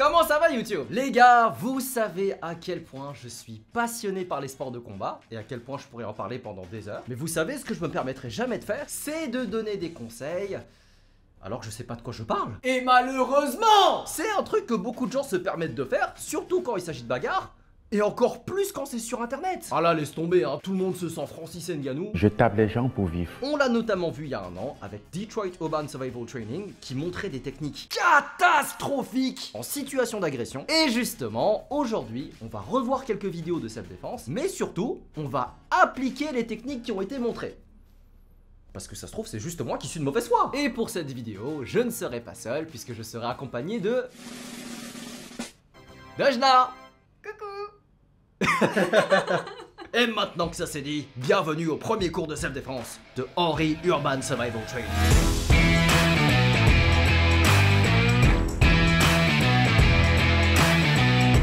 Comment ça va YouTube? Les gars, vous savez à quel point je suis passionné par les sports de combat et à quel point je pourrais en parler pendant des heures. Mais vous savez, ce que je me permettrai jamais de faire, c'est de donner des conseils alors que je sais pas de quoi je parle. Et malheureusement, c'est un truc que beaucoup de gens se permettent de faire, surtout quand il s'agit de bagarre. Et encore plus quand c'est sur internet. Ah là, laisse tomber, hein. Tout le monde se sent Francis Ngannou. Je tape les gens pour vivre. On l'a notamment vu il y a un an avec Detroit Urban Survival Training qui montrait des techniques catastrophiques en situation d'agression. Et justement, aujourd'hui, on va revoir quelques vidéos de self-défense, mais surtout, on va appliquer les techniques qui ont été montrées. Parce que ça se trouve, c'est juste moi qui suis de mauvaise foi. Et pour cette vidéo, je ne serai pas seul puisque je serai accompagné de Dejna. Coucou. Et maintenant que ça c'est dit, bienvenue au premier cours de self-défense de Henry Urban Survival Training.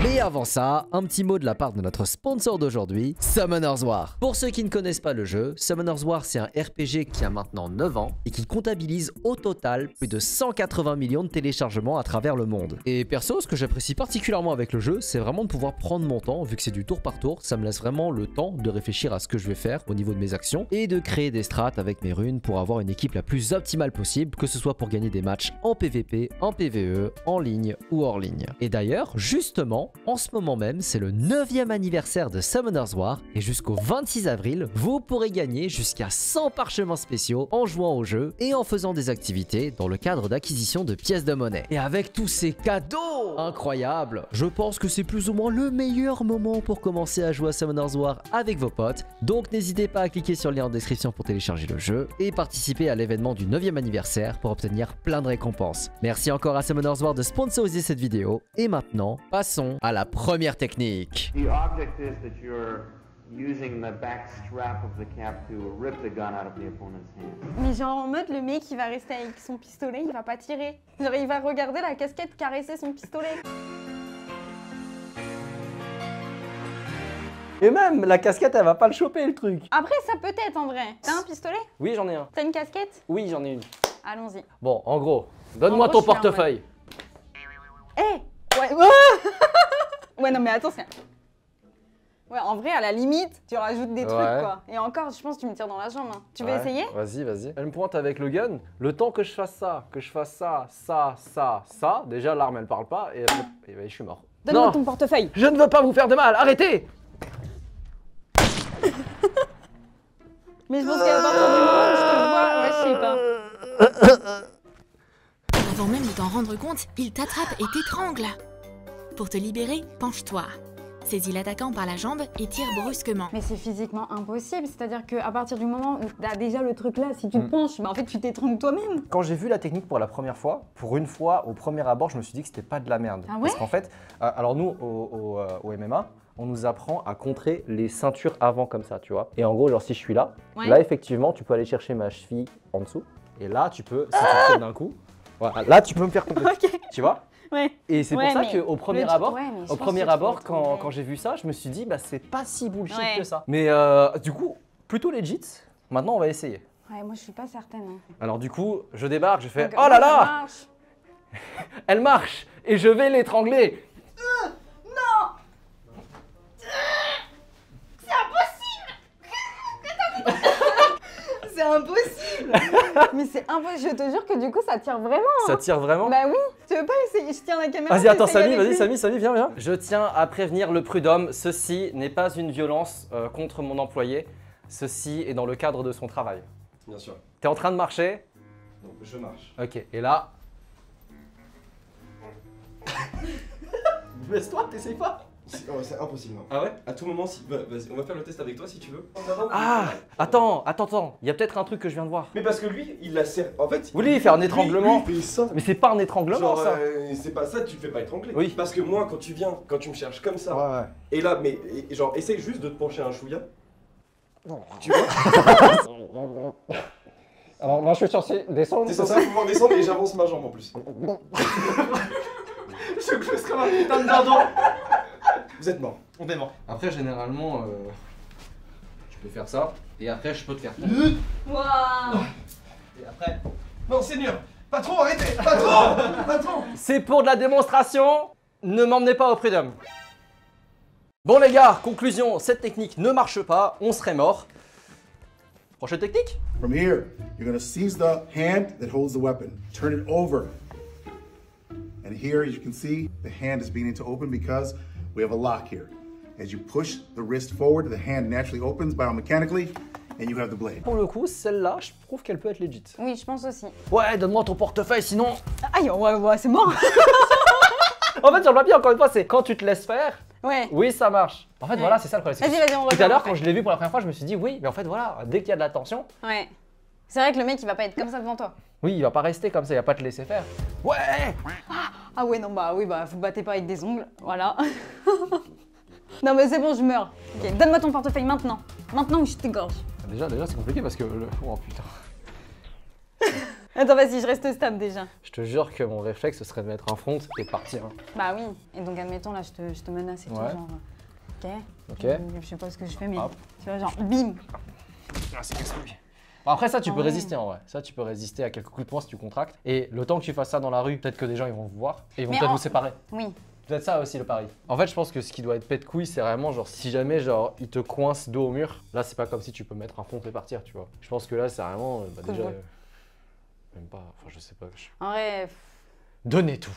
Mais avant ça, un petit mot de la part de notre sponsor d'aujourd'hui, Summoners War. Pour ceux qui ne connaissent pas le jeu, Summoners War c'est un RPG qui a maintenant 9 ans et qui comptabilise au total plus de 180 millions de téléchargements à travers le monde. Et perso, ce que j'apprécie particulièrement avec le jeu, c'est vraiment de pouvoir prendre mon temps, vu que c'est du tour par tour, ça me laisse vraiment le temps de réfléchir à ce que je vais faire au niveau de mes actions et de créer des strats avec mes runes pour avoir une équipe la plus optimale possible, que ce soit pour gagner des matchs en PVP, en PVE, en ligne ou hors ligne. Et d'ailleurs, justement, en ce moment même, c'est le 9e anniversaire de Summoners War et jusqu'au 26 avril, vous pourrez gagner jusqu'à 100 parchemins spéciaux en jouant au jeu et en faisant des activités dans le cadre d'acquisition de pièces de monnaie. Et avec tous ces cadeaux incroyables, je pense que c'est plus ou moins le meilleur moment pour commencer à jouer à Summoners War avec vos potes. Donc n'hésitez pas à cliquer sur le lien en description pour télécharger le jeu et participer à l'événement du 9e anniversaire pour obtenir plein de récompenses. Merci encore à Summoners War de sponsoriser cette vidéo. Et maintenant, passons à la première technique. The object is that you're using the back strap of the cap to rip the gun out of the opponent's hand. Mais genre en mode le mec il va rester avec son pistolet, il va pas tirer. Genre il va regarder la casquette caresser son pistolet. Et même, la casquette, elle va pas le choper, le truc. Après ça peut être en vrai. T'as un pistolet? Oui, j'en ai un. T'as une casquette? Oui, j'en ai une. Allons-y. Bon, en gros, donne-moi En ton gros, je suis là, portefeuille. Eh ouais. Ouais non mais attention. Ouais en vrai à la limite tu rajoutes des trucs quoi. Et encore je pense que tu me tires dans la jambe. Hein. Tu veux essayer? Vas-y, vas-y. Elle me pointe avec le gun. Le temps que je fasse ça, déjà l'arme elle parle pas et ben, je suis mort. Donne-moi ton portefeuille. Je ne veux pas vous faire de mal, arrêtez. Mais je pense qu'à partir du moment où je te vois, ouais je sais pas. Avant même de t'en rendre compte, il t'attrape et t'étrangle. Pour te libérer, penche-toi. Saisis l'attaquant par la jambe et tire brusquement. Mais c'est physiquement impossible, c'est-à-dire qu'à partir du moment où t'as déjà le truc là, si tu te penches, bah en fait tu t'étrangles toi-même. Quand j'ai vu la technique pour la première fois, pour une fois, au premier abord, je me suis dit que c'était pas de la merde. Ah ouais? Parce qu'en fait, alors nous, au MMA, on nous apprend à contrer les ceintures avant comme ça, tu vois. Et en gros, genre si je suis là, là effectivement, tu peux aller chercher ma cheville en dessous. Et là, tu peux, si tu tires d'un coup, voilà, là tu peux me faire tomber. Tu vois? Ouais. Et c'est pour ça qu'au premier abord, quand j'ai vu ça, je me suis dit, bah c'est pas si bullshit que ça. Mais du coup, plutôt legit, maintenant on va essayer. Ouais, moi je suis pas certaine. Hein. Alors du coup, je débarque, je fais, Donc, oh là là, marche. elle marche et je vais l'étrangler. Non. C'est impossible. C'est impossible. Mais c'est impossible, je te jure que du coup ça tire vraiment. Ça tire vraiment? Bah oui, tu veux pas essayer? Je tiens la caméra. Vas-y, attends, Samy, viens. Je tiens à prévenir le prud'homme, ceci n'est pas une violence contre mon employé, ceci est dans le cadre de son travail. Bien sûr. T'es en train de marcher? Donc je marche. Ok, et là... Baisse-toi, t'essayes pas? C'est impossible. Non. Ah ouais? À tout moment, si... Vas-y, on va faire le test avec toi si tu veux. Ah, attends, il y a peut-être un truc que je viens de voir. Mais parce que lui, il la serre. En fait, Oui, il fait un étranglement. Lui, il fait ça. Mais c'est pas un étranglement, Genre, ça. c'est pas ça, tu le fais pas étrangler. Oui. Parce que moi, quand tu me cherches comme ça, et là, genre, essaye juste de te pencher un chouïa. Tu vois? Alors, moi, je suis censé descendre. T'es censé pouvoir descendre et j'avance ma jambe en plus. Je glisse comme un putain de dindon. Vous êtes mort. On est mort. Après, généralement, tu peux faire ça, et après, je peux te faire tomber. Waouh. Et après... Non, Seigneur, Patron, arrêtez! Patron! Patron! C'est pour de la démonstration. Ne m'emmenez pas au Freedom. Bon les gars, conclusion, cette technique ne marche pas, on serait mort. Prochaine technique? From here, you're gonna seize the hand that holds the weapon. Turn it over. And here, as you can see, the hand is beginning to open because we have a lock here. As you push the wrist forward, the hand naturally opens biomechanically, and you have the blade. Pour le coup, celle-là, je trouve qu'elle peut être legit. Oui, je pense aussi. Ouais, donne-moi ton portefeuille, sinon... Aïe, ouais, c'est mort. En fait, sur le papier, encore une fois, c'est quand tu te laisses faire, ouais. Oui, ça marche. En fait, voilà, c'est ça le problème. Vas-y, on tout à l'heure, quand je l'ai vu pour la première fois, je me suis dit, oui, mais en fait, voilà, dès qu'il y a de la tension... Ouais. C'est vrai que le mec, il va pas être comme ça devant toi. Oui, il va pas rester comme ça, il va pas te laisser faire. Ouais. Ah ouais, non, bah vous battez pas avec des ongles, voilà. Non mais c'est bon, je meurs. Ok, donne-moi ton portefeuille maintenant. Maintenant ou je t'égorge. Déjà c'est compliqué parce que... Oh putain. Attends, vas-y, je reste stable déjà. Je te jure que mon réflexe, ce serait de mettre un front et de partir. Bah oui, et donc admettons, là, je te menace et tout, genre... Ok. Je sais pas ce que je fais, mais... Hop. Tu vois, genre, bim. Ah, c'est casse-couille. Bon, après ça, tu peux résister en vrai. Ça, tu peux résister à quelques coups de poing si tu contractes. Et le temps que tu fasses ça dans la rue, peut-être que des gens, ils vont vous voir. Et ils vont peut-être vous séparer. Oui. Peut-être ça aussi le pari. En fait, je pense que ce qui doit être pète couille, c'est vraiment genre si jamais genre il te coince dos au mur, là c'est pas comme si tu peux mettre un front et partir, tu vois. Je pense que là c'est vraiment déjà même pas, enfin je sais pas. En vrai, donnez tout.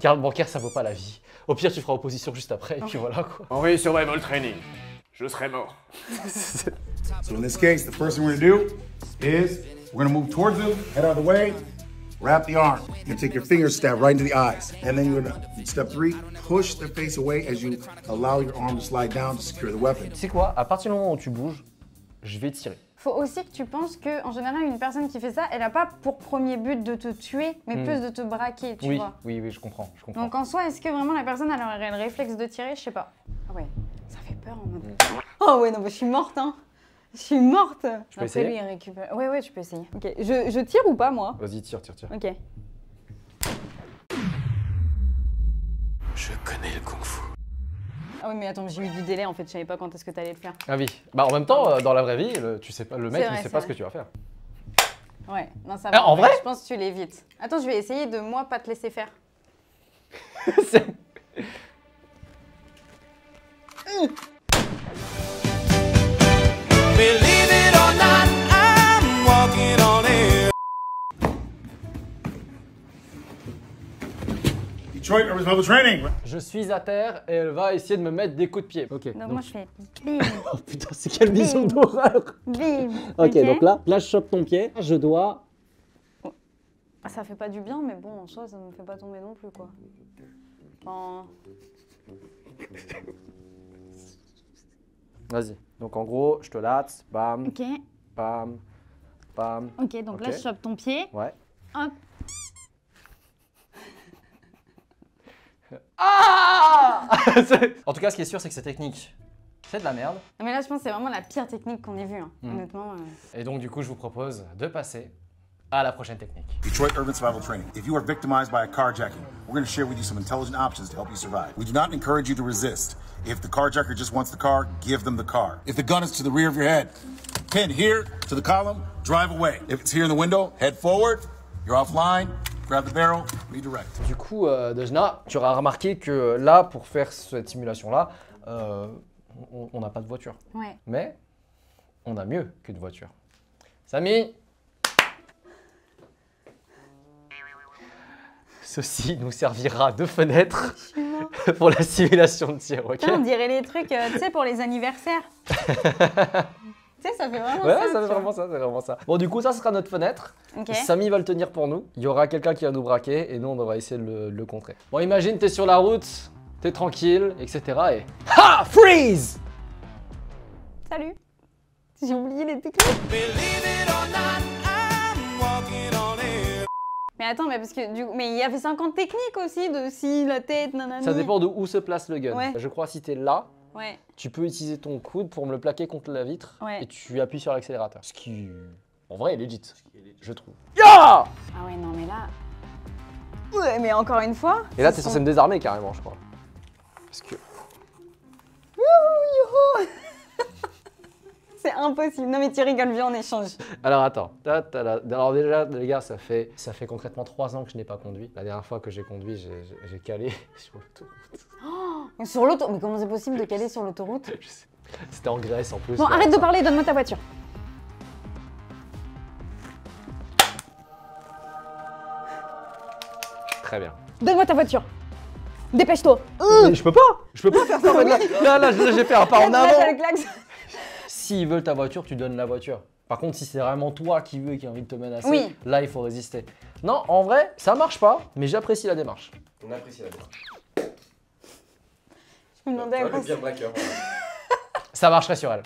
Carte bancaire ça vaut pas la vie. Au pire tu feras opposition juste après et puis voilà quoi. Envoyé survival training. Je serai mort. So in this case, the first thing we're gonna do is we're gonna move towards him, head out of the way, wrap the arm. You're gonna take your fingers, stab right into the eyes. And then you're gonna, step 3, push the face away as you allow your arm to slide down to secure the weapon. Tu sais quoi, à partir du moment où tu bouges, je vais tirer. faut aussi que tu penses que, en général, une personne qui fait ça, elle n'a pas pour premier but de te tuer, mais plus de te braquer, tu vois. Oui, je comprends, Donc en soi, est-ce que vraiment la personne elle aurait le réflexe de tirer? Je sais pas. Ah ouais, ça fait peur en mode... Oh ouais, non, mais je suis morte, hein. Je suis morte. Je peux essayer? Lui, il récupère... Ouais, tu peux essayer. Ok, je tire ou pas, moi? Vas-y, tire. Ok. Je connais le kung-fu. Ah oui, mais attends, j'ai eu du délai en fait, je savais pas quand est-ce que t'allais le faire. Ah oui. Bah en même temps, dans la vraie vie, tu sais pas, le mec, vrai, il sait pas ce que tu vas faire. Ouais, non, ça va. En vrai? Je pense que tu l'évites. Attends, je vais essayer de moi pas te laisser faire. Detroit Urban Survival Training. Je suis à terre et elle va essayer de me mettre des coups de pied. Ok. Donc moi je fais bim, Oh putain, c'est quelle vision d'horreur. bim. Ok, donc là, je chope ton pied, je dois... Ah, ça fait pas du bien, mais bon, en soi, ça me fait pas tomber non plus, quoi. Enfin... Vas-y. Donc en gros, je te latte, bam, Ok, bam, bam. ok, donc là je chope ton pied. Ouais. Hop. Ah En tout cas, ce qui est sûr, c'est que cette technique, c'est de la merde. Mais là, je pense que c'est vraiment la pire technique qu'on ait vue, hein, honnêtement. Et donc, du coup, je vous propose de passer à la prochaine technique. Detroit Urban Survival Training. If you are victimized by a carjacking, we're going to share with you some intelligent options to help you survive. We do not encourage you to resist. If the carjacker just wants the car, give them the car. If the gun is to the rear of your head, pin here to the column, drive away. If it's here in the window, head forward. You're offline. Grab the barrel, redirect. Du coup, Dejna, tu auras remarqué que là, pour faire cette simulation-là, on n'a pas de voiture. Ouais. Mais on a mieux qu'une voiture. Samy, ceci nous servira de fenêtre pour la simulation de tir, ok? Putain, on dirait les trucs, tu sais, pour les anniversaires. Tu sais, ça fait vraiment ça. Ouais, ça fait vraiment ça, c'est vraiment ça. Bon, du coup, ça sera notre fenêtre. Ok. Samy va le tenir pour nous. Il y aura quelqu'un qui va nous braquer et nous, on devra essayer de le contrer. Bon, imagine, t'es sur la route, t'es tranquille, etc. Et... Ha! Freeze! Salut. J'ai oublié les techniques. Mais attends, mais parce que mais il y avait 50 techniques aussi de si la tête, nanana. Ça dépend de où se place le gun. Ouais. Je crois si t'es là, Ouais. tu peux utiliser ton coude pour me le plaquer contre la vitre Ouais. et tu appuies sur l'accélérateur. Ce qui, en vrai, est legit, je trouve. Ya! Ah ouais, non, mais là. Ouais, mais encore une fois. Et là, t'es censé me désarmer carrément, je crois. Parce que... Youhou. C'est impossible. Non mais tu rigoles bien en échange. Alors attends. Alors déjà les gars, ça fait concrètement 3 ans que je n'ai pas conduit. La dernière fois que j'ai conduit, j'ai calé sur l'autoroute. Oh, sur l'autoroute. Mais comment c'est possible de caler sur l'autoroute? C'était en Grèce en plus. Bon, arrête de parler, donne-moi ta voiture. Très bien. Donne-moi ta voiture. Dépêche-toi. Mais je peux pas faire ça. Là, j'ai fait un pas en avant. S'ils veulent ta voiture, tu donnes la voiture. Par contre, si c'est vraiment toi qui veux et qui a envie de te menacer, là, il faut résister. Non, en vrai, ça marche pas, mais j'apprécie la démarche. On apprécie la démarche. Je me demandais à quoi bien braqueur. Ça marcherait sur elle.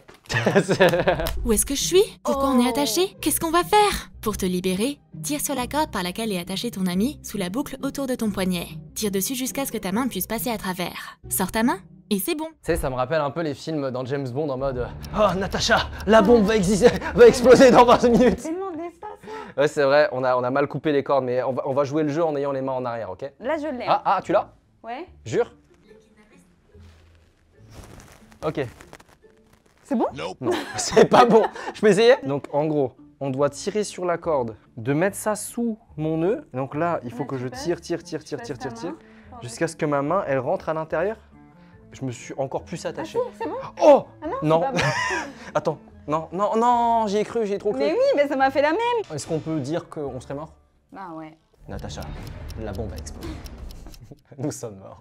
Où est-ce que je suis? Pourquoi on est attaché? Qu'est-ce qu'on va faire? Pour te libérer, tire sur la corde par laquelle est attaché ton ami sous la boucle autour de ton poignet. Tire dessus jusqu'à ce que ta main puisse passer à travers. Sors ta main et c'est bon. Tu sais, ça me rappelle un peu les films dans James Bond en mode oh Natacha, la bombe va exploser dans 20 minutes. C'est tellement d'espace. Ouais, c'est vrai, on a mal coupé les cordes, mais on va jouer le jeu en ayant les mains en arrière, ok? Là, je l'ai. Ah, tu l'as? Ouais. Jure? Ok. C'est bon? Non, c'est pas bon. Je peux essayer? Donc en gros, on doit tirer sur la corde, de mettre ça sous mon nœud. Donc là, il faut que je tire, jusqu'à ce que ma main, elle rentre à l'intérieur. Je me suis encore plus attaché. Ah si, c'est bon? Oh! Ah non. Attends, non, j'y ai cru, j'y ai trop cru. Mais oui, mais ça m'a fait la même. Est-ce qu'on peut dire qu'on serait mort? Bah ouais. Natacha, la bombe a explosé. Nous sommes morts.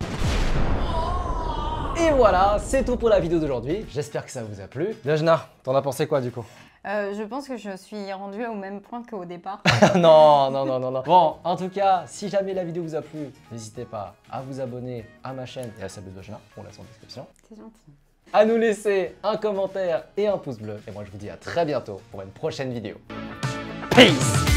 Et voilà, c'est tout pour la vidéo d'aujourd'hui. J'espère que ça vous a plu. Dejna, t'en as pensé quoi du coup? Je pense que je suis rendue au même point qu'au départ. Non. Bon, en tout cas, si jamais la vidéo vous a plu, n'hésitez pas à vous abonner à ma chaîne et à celle de Dejna, on laisse en description. C'est gentil. À nous laisser un commentaire et un pouce bleu. Et moi, je vous dis à très bientôt pour une prochaine vidéo. Peace!